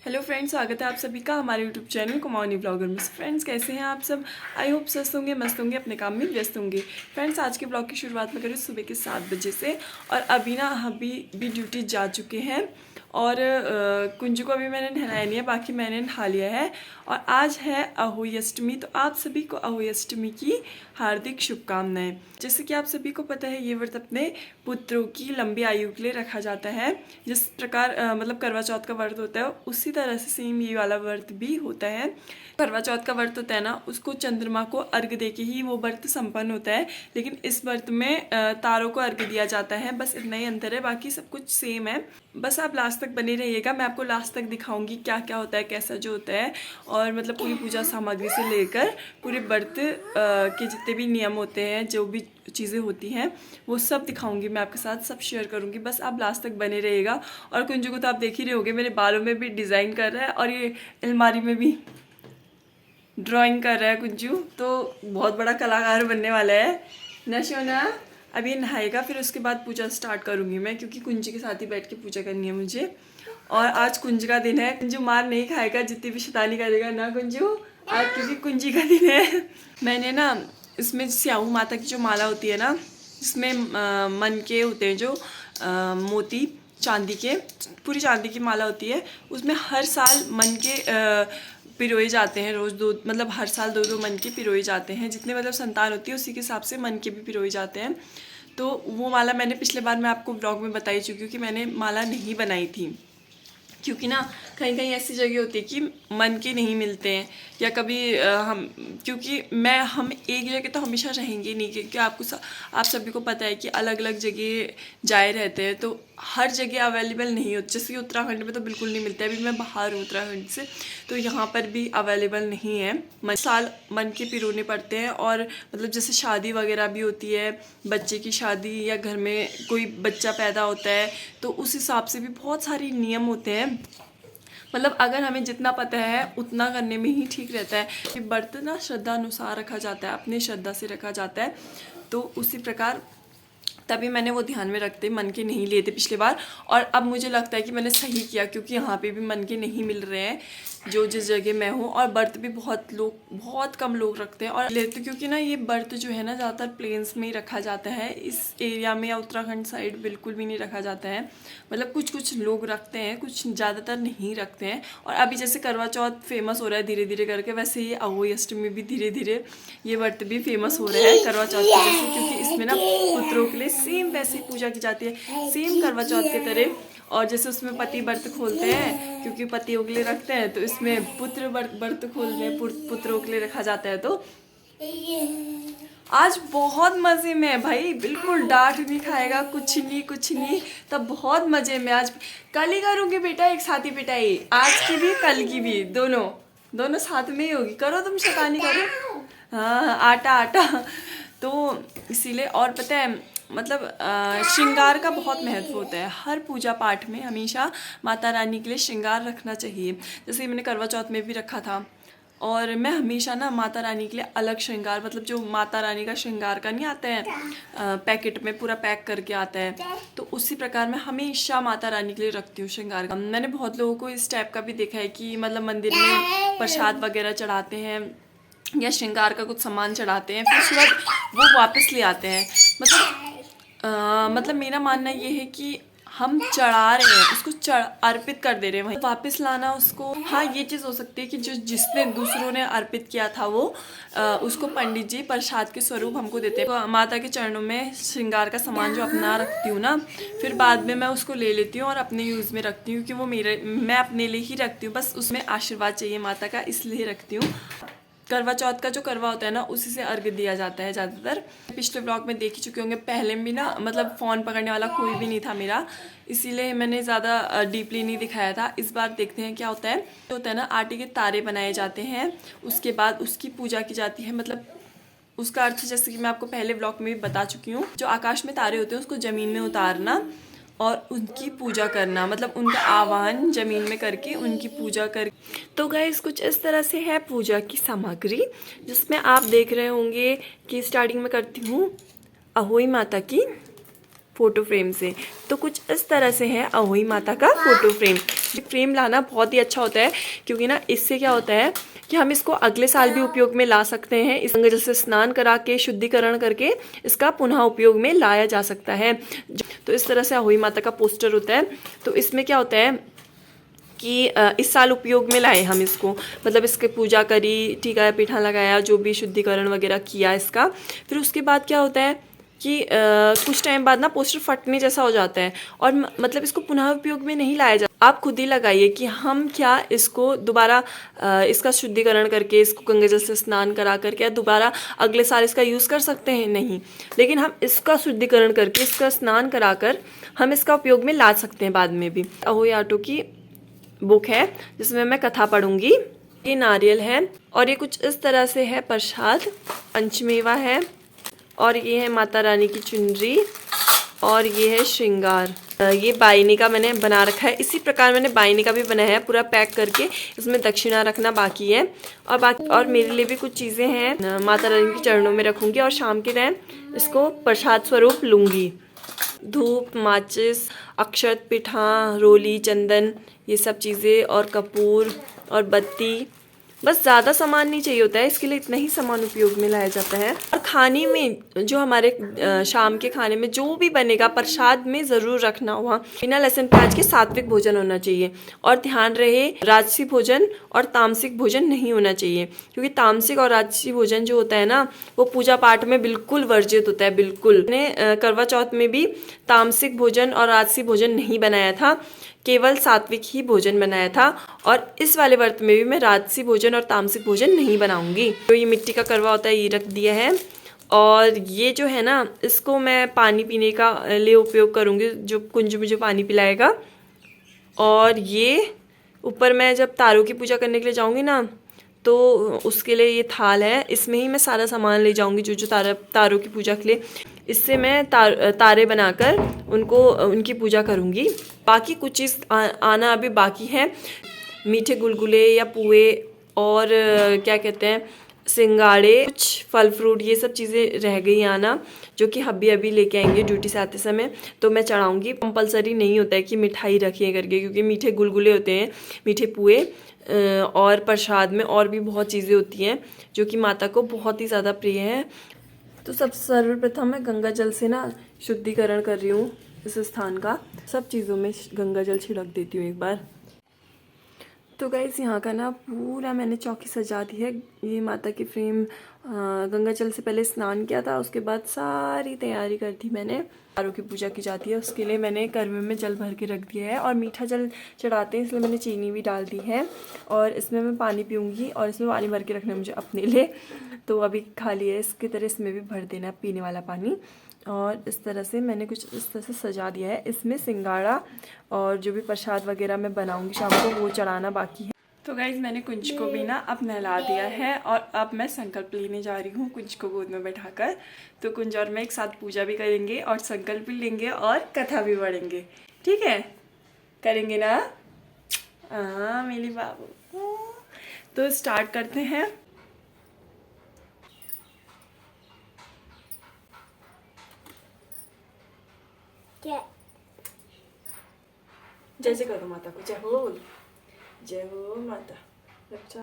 Hello friends, स्वागत है आप सभी का हमारे यूट्यूब चैनल कुमाऊनी ब्लॉगर में। फ्रेंड्स, कैसे हैं आप सब? आई होप स्वस्थ होंगे, मस्त होंगे, अपने काम में व्यस्त होंगे। फ्रेंड्स, आज के ब्लॉग की शुरुआत में करें सुबह के 7 बजे से। और अभी ना अभी भी ड्यूटी जा चुके हैं और कुंजू को अभी मैंने नहलाया नहीं है, बाकी मैंने नहा लिया है। और आज है अहोई अष्टमी, तो आप सभी को अहोई अष्टमी की हार्दिक शुभकामनाएं। जैसे कि आप सभी को पता है, ये व्रत अपने पुत्रों की लंबी आयु के लिए रखा जाता है। जिस प्रकार मतलब करवा चौथ का व्रत होता है, उसी तरह से सेम ये वाला व्रत भी होता है। करवा चौथ का व्रत होता है ना, उसको चंद्रमा को अर्घ दे के ही वो व्रत संपन्न होता है। लेकिन इस व्रत में तारों को अर्घ दिया जाता है, बस इतना ही अंतर है, बाकी सब कुछ सेम है। बस आप लास्ट तक बने रहिएगा, मैं आपको लास्ट तक दिखाऊंगी क्या क्या होता है, कैसा जो होता है। और मतलब पूरी पूजा सामग्री से लेकर पूरे व्रत के जितने भी नियम होते हैं, जो भी चीज़ें होती हैं, वो सब दिखाऊंगी मैं आपके साथ, सब शेयर करूंगी। बस आप लास्ट तक बने रहिएगा। और कुंजू को तो आप देख ही रहे होंगे, मेरे बालों में भी डिज़ाइन कर रहा है और ये अलमारी में भी ड्राइंग कर रहा है कुंजू। तो बहुत बड़ा कलाकार बनने वाला है ना सोना। अभी नहाएगा, फिर उसके बाद पूजा स्टार्ट करूंगी मैं, क्योंकि कुंजी के साथ ही बैठ के पूजा करनी है मुझे। और आज कुंज का दिन है, कुंजू मार नहीं खाएगा जितनी भी शैतानी करेगा ना कुंजू आज, क्योंकि कुंजी का दिन है। मैंने ना इसमें स्याऊ माता की जो माला होती है ना, जिसमें मन के होते हैं जो मोती चांदी के, पूरी चांदी की माला होती है, उसमें हर साल मन के पिरोए जाते हैं। रोज़ दो, मतलब हर साल दो दो मन के पिरोए जाते हैं। जितने मतलब संतान होती है उसी के हिसाब से मन के भी पिरोए जाते हैं। तो वो माला मैंने पिछले बार मैं आपको ब्लॉग में बताई चुकी हूँ कि मैंने माला नहीं बनाई थी, क्योंकि ना कहीं कहीं ऐसी जगह होती है कि मन के नहीं मिलते हैं, या कभी हम, क्योंकि हम एक जगह तो हमेशा रहेंगे नहीं, क्योंकि आप सभी को पता है कि अलग अलग जगह जाए रहते हैं, तो हर जगह अवेलेबल नहीं होती। जैसे कि उत्तराखंड में तो बिल्कुल नहीं मिलता है, अभी मैं बाहर हूँ उत्तराखंड से, तो यहाँ पर भी अवेलेबल नहीं है। साल मन के पिरोने पड़ते हैं। और मतलब जैसे शादी वगैरह भी होती है, बच्चे की शादी, या घर में कोई बच्चा पैदा होता है, तो उस हिसाब से भी बहुत सारे नियम होते हैं। मतलब अगर हमें जितना पता है उतना करने में ही ठीक रहता है। ये व्रत ना श्रद्धा अनुसार रखा जाता है, अपनी श्रद्धा से रखा जाता है। तो उसी प्रकार तभी मैंने वो ध्यान में रखते मन के नहीं लिए थे पिछली बार। और अब मुझे लगता है कि मैंने सही किया, क्योंकि यहाँ पे भी मन के नहीं मिल रहे हैं जो जिस जगह मैं हूँ। और व्रत भी बहुत कम लोग रखते हैं और लेते, क्योंकि ना ये व्रत जो है ना ज़्यादातर प्लेन्स में ही रखा जाता है। इस एरिया में या उत्तराखंड साइड बिल्कुल भी नहीं रखा जाता है। मतलब कुछ कुछ लोग रखते हैं, कुछ ज़्यादातर नहीं रखते हैं। और अभी जैसे करवा चौथ फेमस हो रहा है धीरे धीरे करके, वैसे ये अहोई अष्टमी भी धीरे धीरे ये व्रत भी फेमस हो रहा है करवा चौथ की वजह से, क्योंकि इसमें ना पुत्रों के लिए सेम वैसी पूजा की जाती है, सेम करवा चौथ की तरह। और जैसे उसमें पति व्रत खोलते हैं, क्योंकि पतियों के लिए रखते हैं, तो इसमें पुत्र व्रत खोलते हैं, पुत्रों के लिए रखा जाता है। तो आज बहुत मज़े में है भाई, बिल्कुल डांट नहीं खाएगा, कुछ नहीं, तब बहुत मज़े में। आज कल ही करूँगी बेटा, एक साथ ही पिटाई, आज की भी कल की भी, दोनों साथ में ही होगी। करो तुम शैतानी करो। हाँ, आटा तो इसीलिए। और पता है मतलब श्रृंगार का बहुत महत्व होता है। हर पूजा पाठ में हमेशा माता रानी के लिए श्रृंगार रखना चाहिए। जैसे मैंने करवा चौथ में भी रखा था। और मैं हमेशा ना माता रानी के लिए अलग श्रृंगार, मतलब जो माता रानी का श्रृंगार का नहीं आता है पैकेट में पूरा पैक करके आता है, तो उसी प्रकार मैं हमेशा माता रानी के लिए रखती हूँ श्रृंगार का। मैंने बहुत लोगों को इस टाइप का भी देखा है कि मतलब मंदिर में प्रसाद वगैरह चढ़ाते हैं या श्रृंगार का कुछ सामान चढ़ाते हैं, फिर उसके बाद वो वापस ले आते हैं। मतलब मेरा मानना ये है कि हम चढ़ा रहे हैं उसको, अर्पित कर दे रहे हैं, वहीं वापस लाना उसको। हाँ, ये चीज़ हो सकती है कि जिसने दूसरों ने अर्पित किया था वो उसको पंडित जी प्रसाद के स्वरूप हमको देते हैं। तो माता के चरणों में श्रृंगार का सामान जो अपना रखती हूँ ना, फिर बाद में मैं उसको ले लेती हूँ और अपने यूज़ में रखती हूँ, कि वो मैं अपने लिए ही रखती हूँ, बस उसमें आशीर्वाद चाहिए माता का, इसलिए रखती हूँ। करवा चौथ का जो करवा होता है ना, उसी से अर्घ दिया जाता है ज़्यादातर। पिछले ब्लॉग में देख ही चुके होंगे, पहले भी ना मतलब फ़ोन पकड़ने वाला कोई भी नहीं था मेरा, इसीलिए मैंने ज़्यादा डीपली नहीं दिखाया था। इस बार देखते हैं क्या होता है ना, आटे के तारे बनाए जाते हैं, उसके बाद उसकी पूजा की जाती है। मतलब उसका अर्थ जैसे कि मैं आपको पहले ब्लॉग में भी बता चुकी हूँ, जो आकाश में तारे होते हैं उसको ज़मीन में उतारना और उनकी पूजा करना, मतलब उनका आह्वान ज़मीन में करके उनकी पूजा कर। तो गाइस कुछ इस तरह से है पूजा की सामग्री, जिसमें आप देख रहे होंगे कि स्टार्टिंग में करती हूँ अहोई माता की फ़ोटो फ्रेम से। तो कुछ इस तरह से है अहोई माता का फ़ोटो फ्रेम। फ्रेम लाना बहुत ही अच्छा होता है, क्योंकि ना इससे क्या होता है कि हम इसको अगले साल भी उपयोग में ला सकते हैं। इस गंगा जल से स्नान करा के शुद्धिकरण करके इसका पुनः उपयोग में लाया जा सकता है। तो इस तरह से अहोई माता का पोस्टर होता है। तो इसमें क्या होता है कि इस साल उपयोग में लाए हम इसको, मतलब इसके पूजा करी, टीका पीठा लगाया, जो भी शुद्धिकरण वगैरह किया इसका। फिर उसके बाद क्या होता है कि कुछ टाइम बाद ना पोस्टर फटने जैसा हो जाता है और मतलब इसको पुनः उपयोग में नहीं लाया जाता। आप खुद ही लगाइए कि हम क्या इसको दोबारा इसका शुद्धिकरण करके, इसको गंगा जल से स्नान करा करके दोबारा अगले साल इसका यूज़ कर सकते हैं, नहीं। लेकिन हम इसका शुद्धिकरण करके, इसका स्नान करा कर हम इसका उपयोग में ला सकते हैं बाद में भी। अहोई आटो की बुक है जिसमें मैं कथा पढ़ूंगी। ये नारियल है और ये कुछ इस तरह से है प्रसाद। पंचमेवा है और ये है माता रानी की चुनरी और ये है श्रृंगार। ये बाइनी का मैंने बना रखा है। इसी प्रकार मैंने बाइनी का भी बनाया है पूरा पैक करके। इसमें दक्षिणा रखना बाकी है और मेरे लिए भी कुछ चीज़ें हैं माता रानी के चरणों में रखूंगी और शाम के टाइम इसको प्रसाद स्वरूप लूँगी। धूप, माचिस, अक्षत, पिठा, रोली, चंदन, ये सब चीज़ें और कपूर और बत्ती, बस ज़्यादा सामान नहीं चाहिए होता है, इसके लिए इतना ही सामान उपयोग में लाया जाता है। और खाने में जो हमारे शाम के खाने में जो भी बनेगा प्रसाद में ज़रूर रखना हुआ बिना लहसुन प्याज के सात्विक भोजन होना चाहिए। और ध्यान रहे राजसी भोजन और तामसिक भोजन नहीं होना चाहिए, क्योंकि तामसिक और राजसी भोजन जो होता है ना वो पूजा पाठ में बिल्कुल वर्जित होता है। बिल्कुल मैंने करवा चौथ में भी तामसिक भोजन और राजसी भोजन नहीं बनाया था, केवल सात्विक ही भोजन बनाया था। और इस वाले व्रत में भी मैं राजसी भोजन और तामसिक भोजन नहीं बनाऊंगी। तो ये मिट्टी का करवा होता है, ये रख दिया है। और ये जो है ना इसको मैं पानी पीने का लिए उपयोग करूँगी, जो कुंज मुझे पानी पिलाएगा। और ये ऊपर मैं जब तारों की पूजा करने के लिए जाऊँगी ना तो उसके लिए ये थाल है, इसमें ही मैं सारा सामान ले जाऊँगी जो तारों की पूजा के लिए। इससे मैं तारे बनाकर उनकी पूजा करूँगी। बाकी कुछ चीज़ आना अभी बाकी है, मीठे गुलगुले या पुए और क्या कहते हैं सिंगाड़े, कुछ फल फ्रूट, ये सब चीज़ें रह गई आना, जो कि अभी लेके आएंगे ड्यूटी से आते समय, तो मैं चढ़ाऊँगी। कंपलसरी नहीं होता है कि मिठाई रखिए करके, क्योंकि मीठे गुलगुले होते हैं, मीठे पुए और प्रसाद में और भी बहुत चीज़ें होती हैं जो कि माता को बहुत ही ज़्यादा प्रिय है। तो सब सर्वप्रथम मैं गंगा जल से ना शुद्धिकरण कर रही हूँ इस स्थान का। सब चीज़ों में गंगा जल छिड़क देती हूँ एक बार। तो गाइस यहाँ का ना पूरा मैंने चौकी सजा दी है। ये माता की फ्रेम गंगा जल से पहले स्नान किया था, उसके बाद सारी तैयारी कर दी मैंने। तारों की पूजा की जाती है, उसके लिए मैंने करवे में जल भर के रख दिया है और मीठा जल चढ़ाते हैं इसलिए मैंने चीनी भी डाल दी है। और इसमें मैं पानी पीऊँगी और इसमें पानी भर के रखना है मुझे अपने लिए। तो अभी खाली है, इसकी तरह इसमें भी भर देना है पीने वाला पानी। और इस तरह से मैंने कुछ इस तरह से सजा दिया है। इसमें सिंगाड़ा और जो भी प्रसाद वगैरह मैं बनाऊंगी शाम को वो चढ़ाना बाकी है। तो गाइज मैंने कुंज को भी ना अब नहला दिया है और अब मैं संकल्प लेने जा रही हूँ कुंज को गोद में बैठाकर। तो कुंज और मैं एक साथ पूजा भी करेंगे और संकल्प भी लेंगे और कथा भी पढ़ेंगे। ठीक है, करेंगे ना? हाँ मेरी बाबू। तो स्टार्ट करते हैं। जय जय करो माता को, जय हो, जय हो माता। अच्छा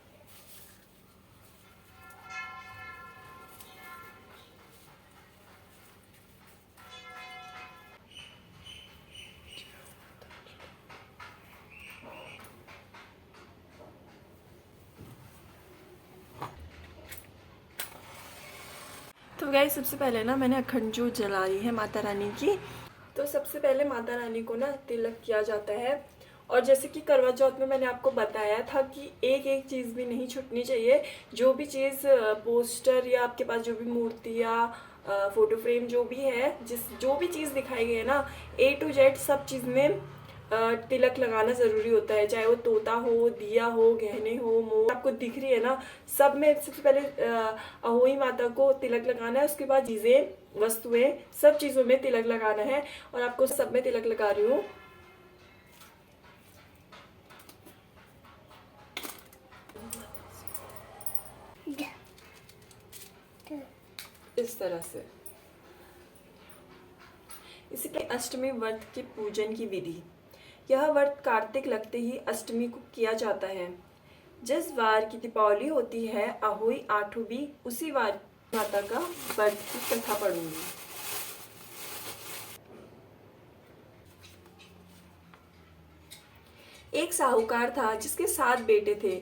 तो गाइस सबसे पहले ना मैंने अखंड ज्योत जला ली है माता रानी की। तो सबसे पहले माता रानी को ना तिलक किया जाता है। और जैसे कि करवा चौथ में मैंने आपको बताया था कि एक एक चीज़ भी नहीं छूटनी चाहिए। जो भी चीज़ पोस्टर या आपके पास जो भी मूर्ति या फोटो फ्रेम जो भी है, जो भी चीज़ दिखाई गई है ना A to Z सब चीज़ में तिलक लगाना ज़रूरी होता है। चाहे वो तोता हो, दिया हो, गहने हो, मोर आपको दिख रही है ना, सब में सबसे पहले अहोई माता को तिलक लगाना है। उसके बाद चीज़ें, वस्तुएं, सब चीज़ों में तिलक लगाना है। और आपको सब में तिलक लगा रही हूँ। इस तरह से इसी अष्टमी व्रत के पूजन की विधि। यह व्रत कार्तिक लगते ही अष्टमी को किया जाता है। जिस वार की दीपावली होती है अहोई आठों भी उसी वार माता का व्रत की कथा पढ़ूंगी। एक साहूकार था जिसके 7 बेटे थे,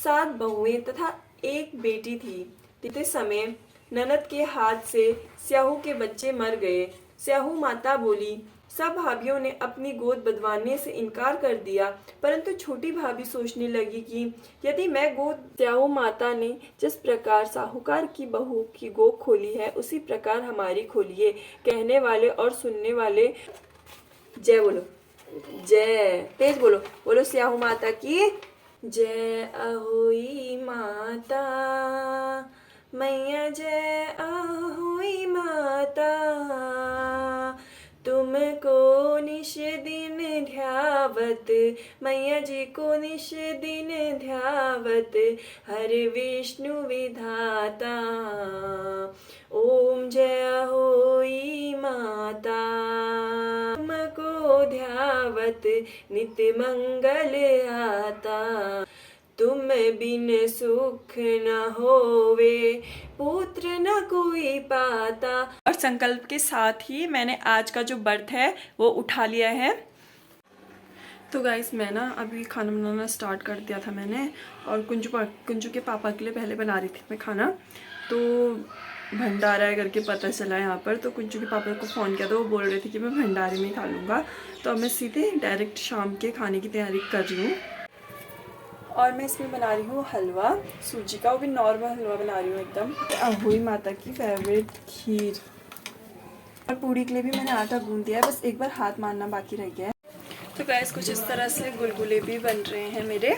7 बहुएं तथा एक बेटी थी। बीते समय ननद के हाथ से स्याहू के बच्चे मर गए। स्याहू माता बोली। सब भाभियों ने अपनी गोद बदवाने से इनकार कर दिया, परंतु छोटी भाभी सोचने लगी कि यदि मैं गोद, स्याहू माता ने जिस प्रकार साहूकार की बहू की गोद खोली है उसी प्रकार हमारी खोलिए। कहने वाले और सुनने वाले जय बोलो, जय, तेज बोलो, बोलो स्याहू माता की जय। अहोई माता मैया जय, अहोई माता तुमको निश दिन ध्यावत, मैया जी को निश दिन ध्यावत, हर विष्णु विधाता। ओम जय अहोई माता तुमको ध्यावत नित्य मंगल आता। तुम बिन सुख न होवे पुत्र न कोई पाता। और संकल्प के साथ ही मैंने आज का जो व्रत है वो उठा लिया है। तो गाइस मैं ना अभी खाना बनाना स्टार्ट कर दिया था मैंने, और कुंजू के पापा के लिए पहले बना रही थी मैं खाना। तो भंडारा है करके पता चला यहाँ पर, तो कुंजू के पापा को फ़ोन किया तो वो बोल रहे थे कि मैं भंडारे में ही खा लूँगा। तो अब मैं सीधे डायरेक्ट शाम के खाने की तैयारी कर रही हूँ। और मैं इसमें बना रही हूँ हलवा सूजी का, वो भी नॉर्मल हलवा बना रही हूँ एकदम। अहोई माता की फेवरेट खीर। और पूड़ी के लिए भी मैंने आटा गूंद दिया है, बस एक बार हाथ मारना बाकी रह गया है। तो गाइस कुछ इस तरह से गुलगुले भी बन रहे हैं मेरे।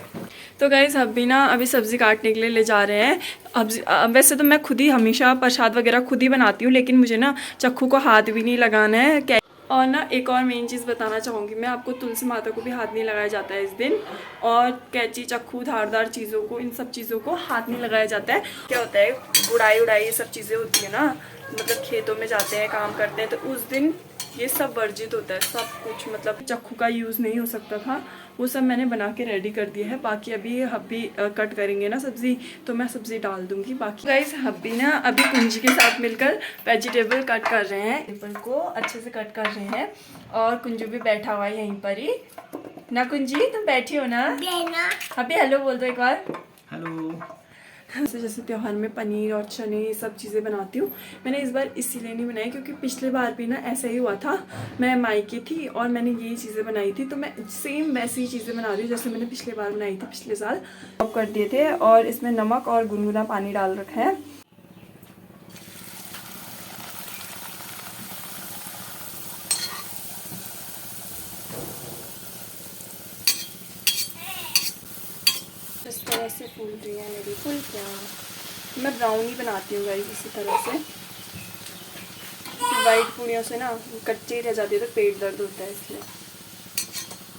तो गाइस अभी सब्ज़ी काटने के लिए ले जा रहे हैं। अब वैसे तो मैं खुद ही हमेशा प्रसाद वगैरह खुद ही बनाती हूँ, लेकिन मुझे ना चक्कू को हाथ भी नहीं लगाना है। और ना एक और मेन चीज़ बताना चाहूँगी मैं आपको, तुलसी माता को भी हाथ नहीं लगाया जाता है इस दिन। और कैंची, चक्कू, धारदार चीज़ों को, इन सब चीज़ों को हाथ नहीं लगाया जाता है। क्या होता है, गुड़ाई उड़ाई ये सब चीज़ें होती है ना, मतलब खेतों में जाते हैं, काम करते हैं, तो उस दिन ये सब वर्जित होता है सब कुछ। मतलब चक्कू का यूज़ नहीं हो सकता था, वो सब मैंने बना के रेडी कर दिया है। बाकी अभी हब्बी कट करेंगे ना सब्ज़ी, तो मैं सब्ज़ी डाल दूँगी। बाकी गाइस हब्बी ना अभी कुंजी के साथ मिलकर वेजिटेबल कट कर रहे हैं, वेजिटेबल को अच्छे से कट कर रहे हैं। और कुंजू भी बैठा हुआ है यहीं पर ही ना। कुंजी तुम बैठी हो ना? हब्बी हेलो बोल दो एक बार। हेलो। जैसे त्योहार में पनीर और चने ये सब चीज़ें बनाती हूँ। मैंने इस बार इसीलिए नहीं बनाई क्योंकि पिछले बार भी ना ऐसा ही हुआ था। मैं मायके थी और मैंने यही चीज़ें बनाई थी, तो मैं सेम वैसी ही चीज़ें बना रही हूँ जैसे मैंने पिछले बार बनाई थी, पिछले साल। अब कर दिए थे और इसमें नमक और गुनगुना पानी डाल रखा है। इस तरह से फूल रही है मेरी फुल्कियाँ। मैं ब्राउनी बनाती हूँ गाइस इसी तरह से। वाइट पूड़ियों से ना कच्ची रह जाती है तो पेट दर्द होता है, इसलिए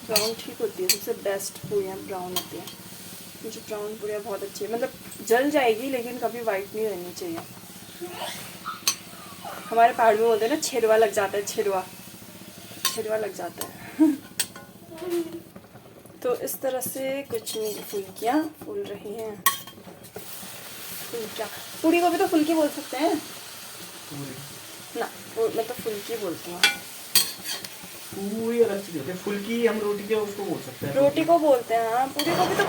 ब्राउन ठीक होती है। सबसे बेस्ट पूड़ियाँ ब्राउन होती हैं। मुझे ब्राउन पूड़ियाँ बहुत अच्छी है, मतलब जल जाएगी लेकिन कभी वाइट नहीं रहनी चाहिए। हमारे पहाड़ में बोलते हैं ना छिलवा लग जाता है, छिलवा लग जाता है। तो इस तरह से कुछ मेरी फुल्कियाँ फूल रही हैं। फुल्कियाँ, पूड़ी को भी तो फुल्की बोल सकते हैं ना, मैं तो फुल्की बोलती हूँ। पूरी अलग चीज होती है, फुल्की हम रोटी के उसको बोल सकते हैं। रोटी को बोलते हैं हाँ, पूड़ी को भी तो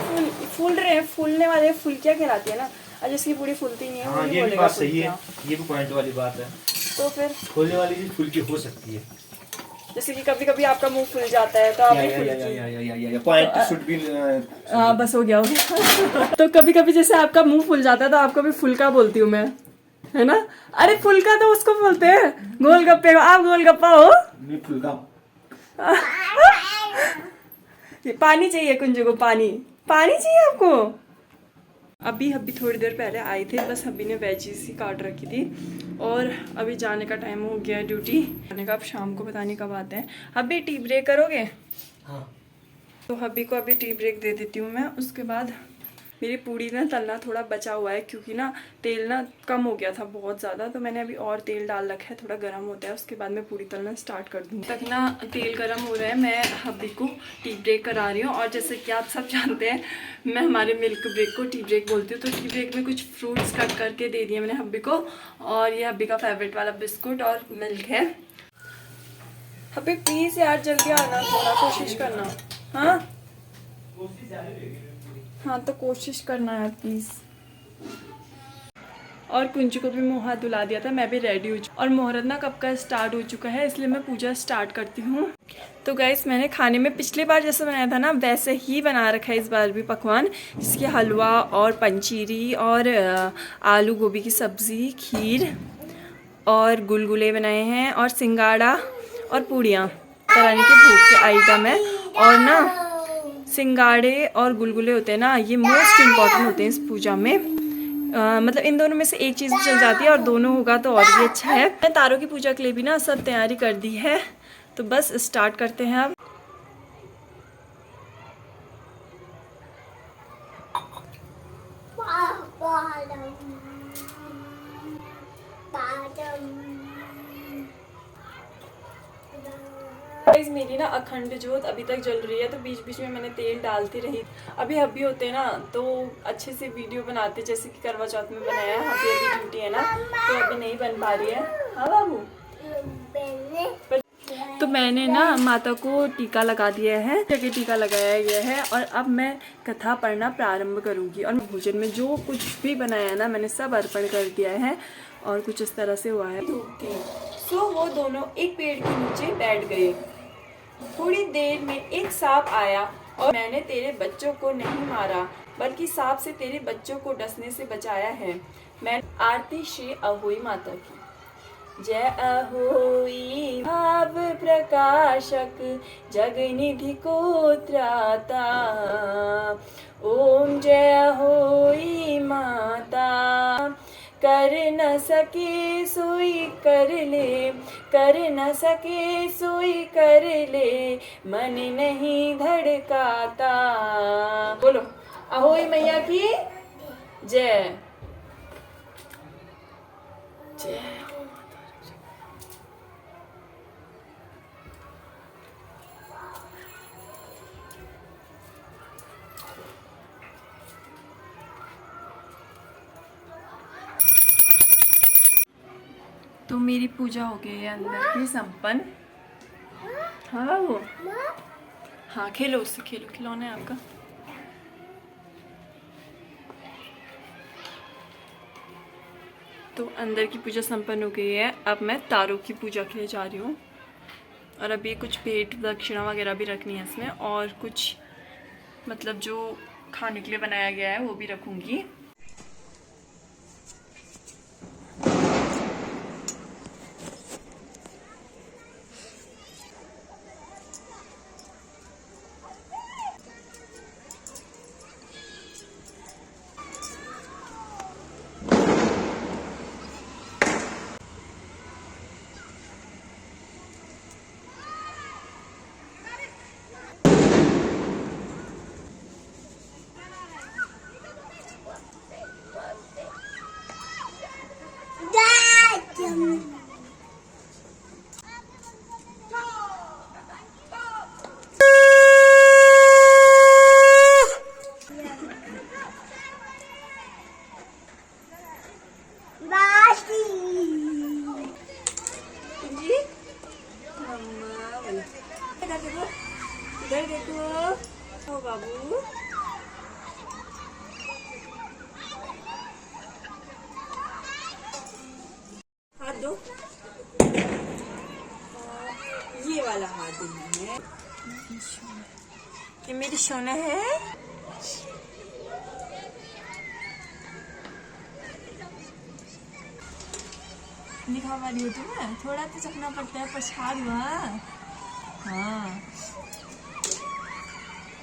फूल रहे हैं, फूलने वाले फुल्कियाँ कहलाती है ना। और जिसकी पूड़ी फूलती नहीं है वो नहीं बोलेगा फुल्कियाँ। ये भी पॉइंट वाली बात है। तो फिर फूलने वाली चीज फुल्की हो सकती है। जैसे कि कभी कभी आपका मुंह फूल जाता है तो आप फुल्की। Point should be. हाँ बस हो गया तो कभी कभी जैसे आपका मुंह फूल जाता है तो आपको भी फुल्का बोलती हूँ मैं, है ना। अरे फुल्का तो उसको बोलते हैं, गोलगप्पे को आप गोलगप्पा हो। नहीं फुल्का। पानी चाहिए कुंजू को, पानी चाहिए आपको। अभी थोड़ी देर पहले आए थे, बस अभी ने वेजीज ही काट रखी थी और अभी जाने का टाइम हो गया है ड्यूटी जाने का। अब शाम को पता नहीं कब आते हैं। अभी टी ब्रेक करोगे? हाँ। तो हब्बी को अभी टी ब्रेक दे देती हूँ मैं, उसके बाद मेरी पूड़ी ना तलना थोड़ा बचा हुआ है क्योंकि ना तेल ना कम हो गया था बहुत ज़्यादा, तो मैंने अभी और तेल डाल रखा है, थोड़ा गर्म होता है उसके बाद मैं पूड़ी तलना स्टार्ट कर दूँगी। तक ना तेल गर्म हो रहा है, मैं हब्बी को टी ब्रेक करा रही हूँ। और जैसे कि आप सब जानते हैं मैं हमारे मिल्क ब्रेक को टी ब्रेक बोलती हूँ, तो टी ब्रेक में कुछ फ्रूट्स कट करके दे दिए मैंने हब्बी को, और ये हब्बी का फेवरेट वाला बिस्कुट और मिल्क है। हब्बी प्लीज़ यार जल्दी आना, थोड़ा कोशिश करना। हाँ हाँ तो कोशिश करना यार प्लीज़। और कुंजू को भी मुँह हाथ धुला दिया था, मैं भी रेडी हो चुकी। और मुहूर्त ना कब का स्टार्ट हो चुका है, इसलिए मैं पूजा स्टार्ट करती हूँ। तो गाइस मैंने खाने में पिछली बार जैसे बनाया था ना वैसे ही बना रखा है इस बार भी पकवान, जिसके हलवा और पंचीरी और आलू गोभी की सब्ज़ी, खीर और गुलगुले बनाए हैं और सिंगाड़ा और पूड़ियाँ कराने के भूख के आइटम है। और ना सिंगाड़े और गुलगुले होते हैं ना, ये मोस्ट इम्पॉर्टेंट होते हैं इस पूजा में। मतलब इन दोनों में से एक चीज़ चल जाती है और दोनों होगा तो और भी अच्छा है। मैं तारों की पूजा के लिए भी ना सब तैयारी कर दी है, तो बस स्टार्ट करते हैं अब। गाइस मेरी ना अखंड जोत अभी तक जल रही है, तो बीच बीच में मैंने तेल डालती रही। अभी हब्बी होते हैं ना तो अच्छे से वीडियो बनाते, जैसे कि करवा चौथ में बनाया है। अभी ड्यूटी है ना तो अभी नहीं बन पा रही है। हाँ बाबू, तो मैंने ना माता को टीका लगा दिया है, जगह टीका लगाया गया है, और अब मैं कथा पढ़ना प्रारंभ करूंगी। और भोजन में जो कुछ भी बनाया है ना मैंने सब अर्पण कर दिया है, और कुछ इस तरह से हुआ है। सो वो दोनों एक पेड़ के नीचे बैठ गए। थोड़ी देर में एक सांप आया और मैंने तेरे बच्चों को नहीं मारा बल्कि सांप से तेरे बच्चों को डसने से बचाया है। मैं आरती श्री अहोई माता की जय। अहोई भाव प्रकाशक जगनिधि को त्राता, ओम जय अहोई माता। कर न सके सोई कर ले, कर न सके सोई कर ले, मन नहीं धड़काता। बोलो अहोई मैया की जय। जय। तो मेरी पूजा हो गई है अंदर की संपन्न। हाँ वो हाँ खेलो उससे, खेलो, खिलौना है आपका। तो अंदर की पूजा संपन्न हो गई है। अब मैं तारों की पूजा के लिए जा रही हूँ, और अभी कुछ भेंट दक्षिणा वगैरह भी रखनी है इसमें, और कुछ मतलब जो खाने के लिए बनाया गया है वो भी रखूँगी। इधर देखो ओ बाबू, हाथ दो, ये वाला हाथ दो है। ये मेरी सोना है। नहीं खा पा रही हो तुम, थोड़ा तो चखना पड़ता है, प्रसाद हुआ। हाँ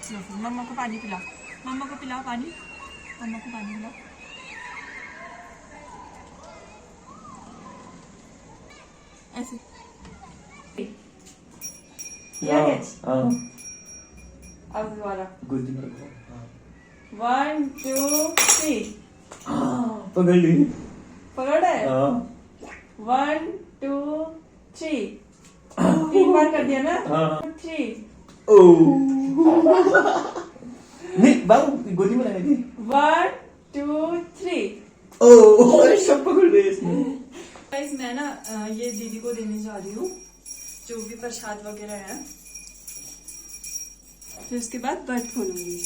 लो फिर मम्मा को पानी पिलाओ, मम्मा को पिलाओ पानी, मम्मा को पानी पिलाओ। ऐसे अब दोबारा गुर्दी में रखो। 1 2 3 पकड़ ली। पकड़ है। हाँ 1 2 3 3 बार कर दिया ना। हाँ। 3 ओ नहीं बाबू गोदी में लगाई थी। 1 2 3। ओ सब पकड़ गए इसमें। गाइस मैं ना ये दीदी को देने जा रही हूँ जो भी प्रसाद वगैरह है, फिर उसके बाद व्रत खोलूंगी।